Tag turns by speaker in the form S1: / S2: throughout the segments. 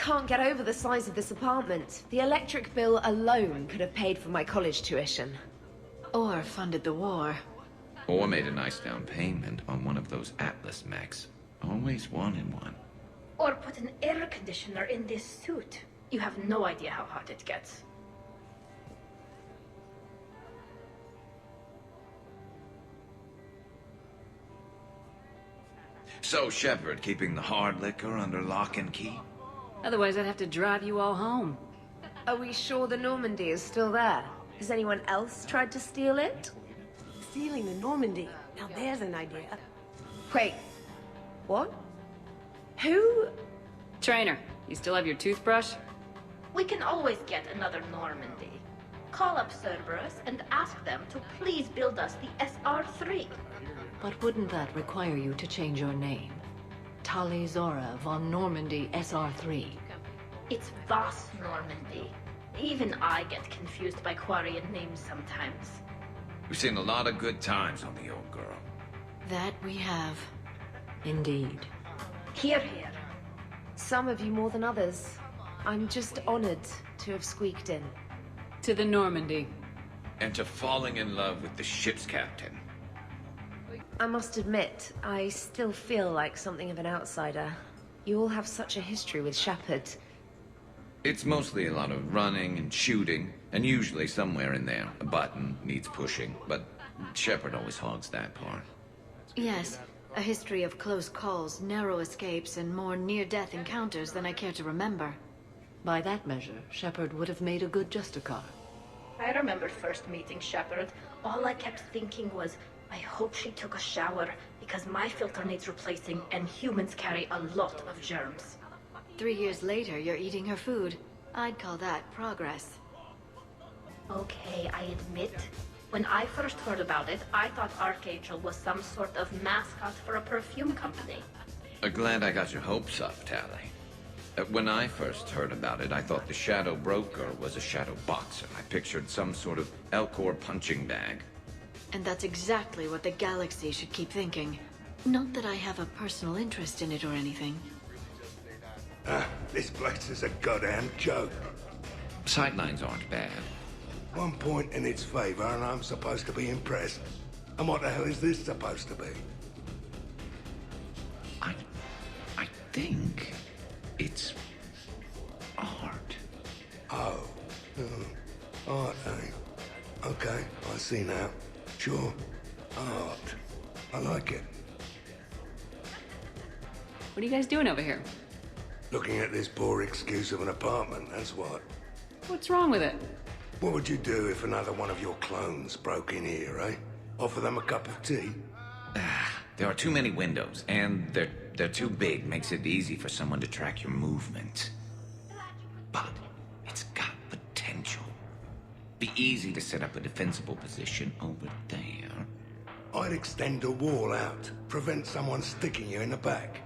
S1: can't get over the size of this apartment. The electric bill alone could have paid for my college tuition.
S2: Or funded the war.
S3: Or made a nice down payment on one of those Atlas mechs. Always wanted one.
S4: Or put an air conditioner in this suit. You have no idea how hot it gets.
S3: So, Shepard, keeping the hard liquor under lock and key?
S2: Otherwise, I'd have to drive you all home.
S1: Are we sure the Normandy is still there? Has anyone else tried to steal it?
S5: Stealing the Normandy. Now there's an idea.
S1: Wait, what? Who?
S2: Trainer, you still have your toothbrush?
S4: We can always get another Normandy. Call up Cerberus and ask them to please build us the SR-3.
S6: But wouldn't that require you to change your name? Tali Zora von Normandy SR3.
S4: It's Voss Normandy. Even I get confused by Quarian names sometimes.
S3: We've seen a lot of good times on the old girl.
S6: That we have. Indeed.
S4: Here, here.
S1: Some of you more than others. I'm just honored to have squeaked in.
S2: To the Normandy.
S3: And to falling in love with the ship's captain.
S1: I must admit, I still feel like something of an outsider. You all have such a history with Shepard.
S3: It's mostly a lot of running and shooting, and usually somewhere in there, a button needs pushing, but Shepard always hogs that part.
S6: Yes, a history of close calls, narrow escapes, and more near-death encounters than I care to remember. By that measure, Shepard would have made a good Justicar.
S4: I remember first meeting Shepard. All I kept thinking was, I hope she took a shower, because my filter needs replacing, and humans carry a lot of germs.
S6: 3 years later, you're eating her food. I'd call that progress.
S4: Okay, I admit. When I first heard about it, I thought Archangel was some sort of mascot for a perfume company.
S3: Glad I got your hopes up, Tali. When I first heard about it, I thought the Shadow Broker was a shadow boxer. I pictured some sort of Elcor punching bag.
S6: And that's exactly what the galaxy should keep thinking. Not that I have a personal interest in it or anything.
S7: This place is a goddamn joke.
S3: Sightlines aren't bad.
S7: One point in its favor and I'm supposed to be impressed. And what the hell is this supposed to be?
S3: I think it's art.
S7: Oh. Art, eh? Okay, I see now. Sure. Art. I like it.
S2: What are you guys doing over here?
S7: Looking at this poor excuse of an apartment, that's what.
S2: What's wrong with it?
S7: What would you do if another one of your clones broke in here, eh? Offer them a cup of tea?
S3: There are too many windows, and they're too big. Makes it easy for someone to track your movement. But it's got potential. Be easy to set up a defensible position over there.
S7: I'd extend a wall out. Prevent someone sticking you in the back.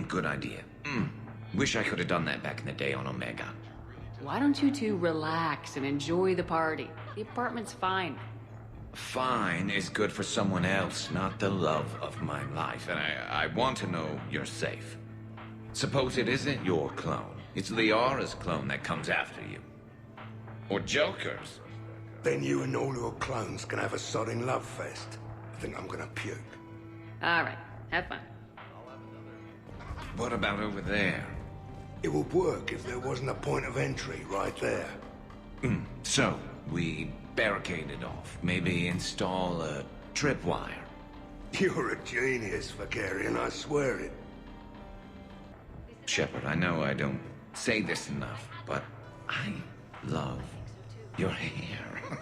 S3: Good idea. Wish I could have done that back in the day on Omega.
S2: Why don't you two relax and enjoy the party? The apartment's fine.
S3: Fine is good for someone else, not the love of my life. And I want to know you're safe. Suppose it isn't your clone. It's Liara's clone that comes after you. Or Joker's.
S7: Then you and all your clones can have a sodding love fest. I think I'm gonna puke.
S2: All right, have fun.
S3: What about over there?
S7: It would work if there wasn't a point of entry right there.
S3: So, we barricade it off. Maybe install a tripwire.
S7: You're a genius, Vakarian, I swear it.
S3: Shepard, I know I don't say this enough, but I love your hair.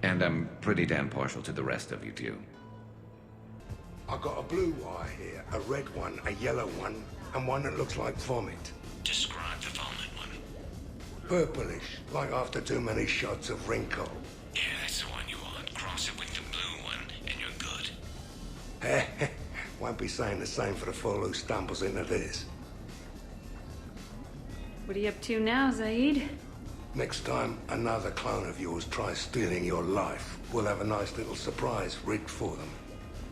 S3: And I'm pretty damn partial to the rest of you, too.
S7: I got a blue wire here, a red one, a yellow one, and one that looks like vomit.
S3: Describe the vomit one.
S7: Purplish, like after too many shots of wrinkle.
S3: Yeah, that's the one you want. Cross it with the blue one, and you're good.
S7: Won't be saying the same for the fool who stumbles into this.
S2: What are you up to now, Zaid?
S7: Next time another clone of yours tries stealing your life, we'll have a nice little surprise rigged for them.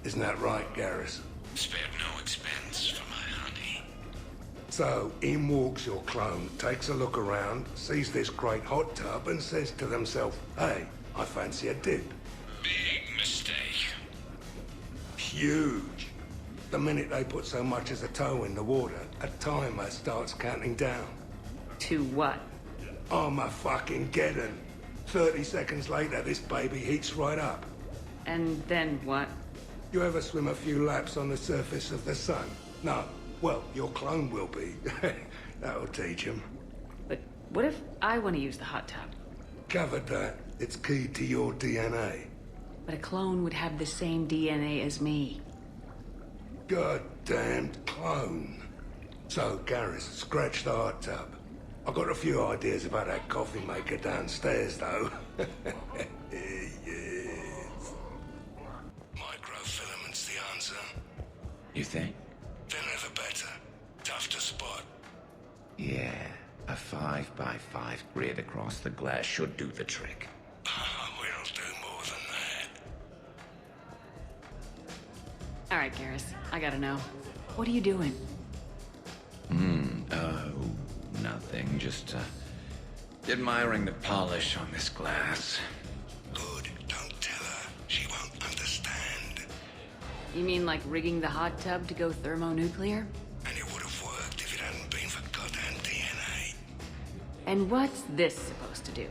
S7: Isn't that right, Garrus?
S3: Spared no expense for my honey.
S7: So, in walks your clone, takes a look around, sees this great hot tub, and says to themselves, hey, I fancy a dip.
S3: Big mistake.
S7: Huge. The minute they put so much as a toe in the water, a timer starts counting down.
S2: To what?
S7: Armageddon. 30 seconds later, this baby heats right up.
S2: And then what?
S7: You ever swim a few laps on the surface of the sun? No. Well, your clone will be. That'll teach him.
S2: But what if I want to use the hot tub?
S7: Covered that. It's key to your DNA.
S2: But a clone would have the same DNA as me.
S7: Goddamned clone. So, Garrus, scratch the hot tub. I've got a few ideas about that coffee maker downstairs, though. Yes. Microfilaments the answer.
S3: You think?
S7: They're never better. Tough to spot.
S3: Yeah, a 5x5 grid across the glass should do the trick.
S7: We'll do more than that.
S2: All right, Garrus, I gotta know. What are you doing?
S3: Nothing, just, admiring the polish on this glass.
S7: Good. Don't tell her. She won't understand.
S2: You mean like rigging the hot tub to go thermonuclear?
S7: And it would have worked if it hadn't been for goddamn DNA.
S2: And what's this supposed to do?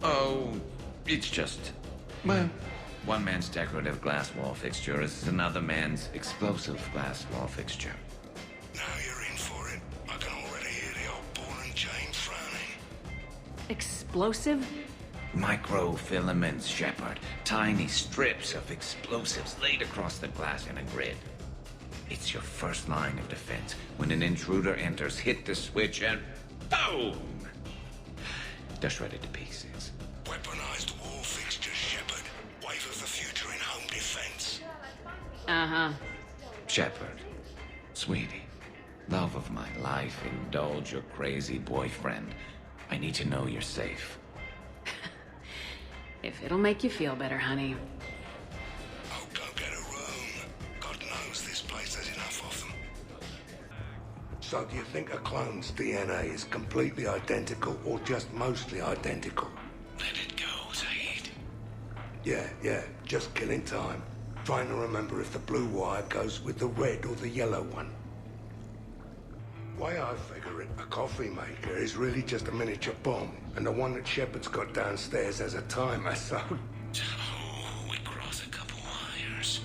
S3: Oh, it's just, well, one man's decorative glass wall fixture is another man's explosive glass wall fixture.
S7: Now you're in for it. I can already hear the old ball and chain frowning.
S2: Explosive?
S3: Microfilaments, Shepard. Tiny strips of explosives laid across the glass in a grid. It's your first line of defense. When an intruder enters, hit the switch and boom! They're shredded to pieces.
S7: Weaponized wall fixtures, Shepard. Wave of the future in home defense.
S2: Uh-huh.
S3: Shepard, sweetie, love of my life, indulge your crazy boyfriend. I need to know you're safe.
S2: If it'll make you feel better, honey.
S7: Oh, go get a room. God knows this place has enough of them. So do you think a clone's DNA is completely identical or just mostly identical?
S3: Let it go, Zaid.
S7: Yeah, just killing time. Trying to remember if the blue wire goes with the red or the yellow one. Way I figure it, a coffee maker is really just a miniature bomb, and the one that Shepard's got downstairs has a timer, so...
S3: Oh, we cross a couple wires.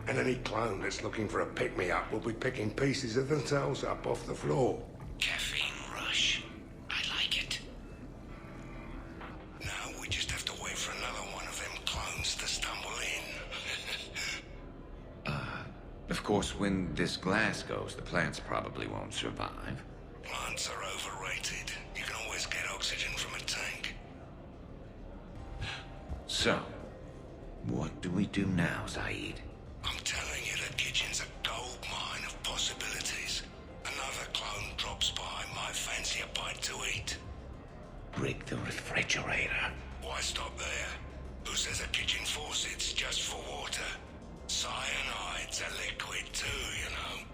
S7: And any clone that's looking for a pick-me-up will be picking pieces of themselves up off the floor.
S3: Caffeine rush. I like it.
S7: Now we just have to wait for another one of them clones to stumble in.
S3: Of course, when this glass goes, the plants probably won't survive.
S7: Plants are overrated. You can always get oxygen from a tank.
S3: So, what do we do now, Zaid?
S7: I'm telling you, the kitchen's a gold mine of possibilities. Another clone drops by, might fancy a bite to eat.
S3: Rig the refrigerator.
S7: Why stop there? Who says a kitchen faucet's just for water? Cyanide's a liquid too, you know.